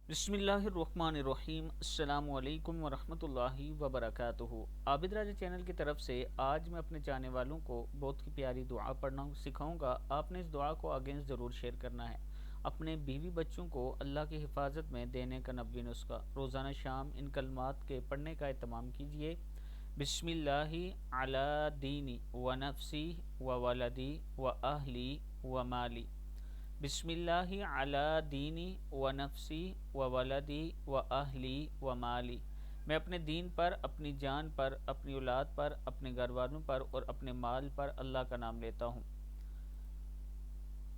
بسم اللہ الرحمن الرحیم۔ السلام علیکم ورحمۃ اللہ وبرکاتہ۔ عابد راجہ چینل کی طرف سے آج میں اپنے چاہنے والوں کو بہت ہی پیاری دعا پڑھنا سکھاؤں گا۔ آپ نے اس دعا کو آگے ضرور شیئر کرنا ہے۔ اپنے بیوی بچوں کو اللہ کی حفاظت میں دینے کا نبوی نسخہ، روزانہ شام ان کلمات کے پڑھنے کا اہتمام کیجیے۔ بسم اللہ علی دینی و نفسی و ولدی و اہلی و مالی۔ بسم اللہ علی دینی و نفسی و ولدی و اہلی و مالی۔ میں اپنے دین پر، اپنی جان پر، اپنی اولاد پر، اپنے گھر والوں پر اور اپنے مال پر اللہ کا نام لیتا ہوں۔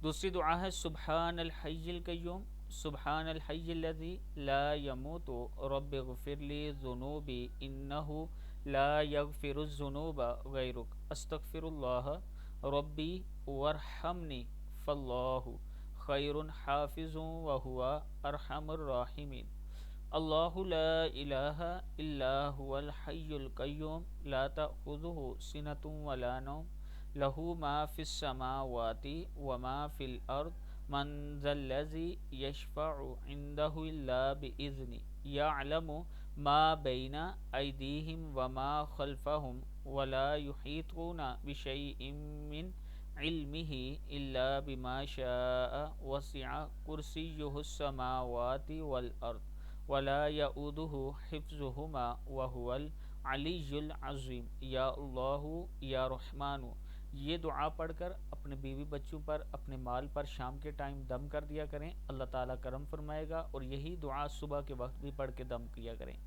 دوسری دعا ہے سبحان الحی القیوم، سبحان الحی الذی لا یموت رب اغفر لی ذنوبی انہ لا یغفر الذنوب غیرک استغفر اللہ ربی وارحمنی فاللہ خیر حافظ وہو ارحم الراحمین۔ اللہ لا الہ الا هو الحی القیوم لا تأخذہ سنۃ ولا نوم لہ ما فی السماوات وما فی الارض من ذا الذی یشفع عندہ الا بإذنہ یعلم ما بین ایدیہم وما خلفہم ولا یحیطون بشیء من علمہ الا بما شاء وسع کرسیہ السماوات والارض ولا یؤودہ حفظہما وہو العلی العظیم۔ یا اللہ یا رحمن، یہ دعا پڑھ کر اپنے بیوی بچوں پر، اپنے مال پر شام کے ٹائم دم کر دیا کریں، اللہ تعالیٰ کرم فرمائے گا۔ اور یہی دعا صبح کے وقت بھی پڑھ کے دم کیا کریں۔